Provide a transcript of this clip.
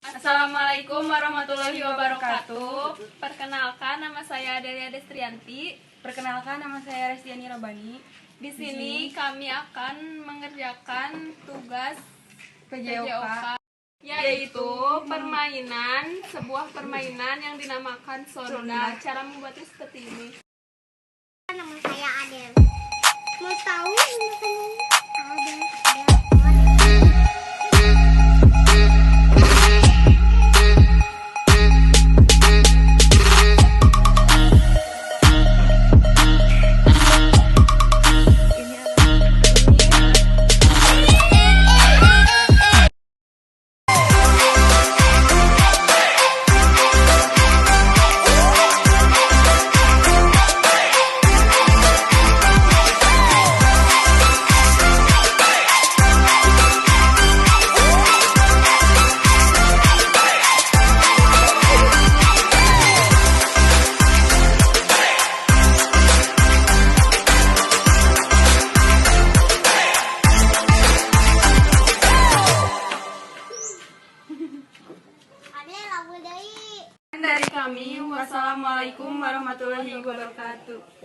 Assalamualaikum warahmatullahi wabarakatuh. Perkenalkan, nama saya Adelia Destrianti. Perkenalkan, nama saya Restiani Robani. Di sini kami akan mengerjakan tugas PJOK, yaitu sebuah permainan yang dinamakan Sonda. Cara membuatnya seperti ini. Nama saya Adel. Mau tahu Adel? Dari kami, wassalamualaikum warahmatullahi wabarakatuh.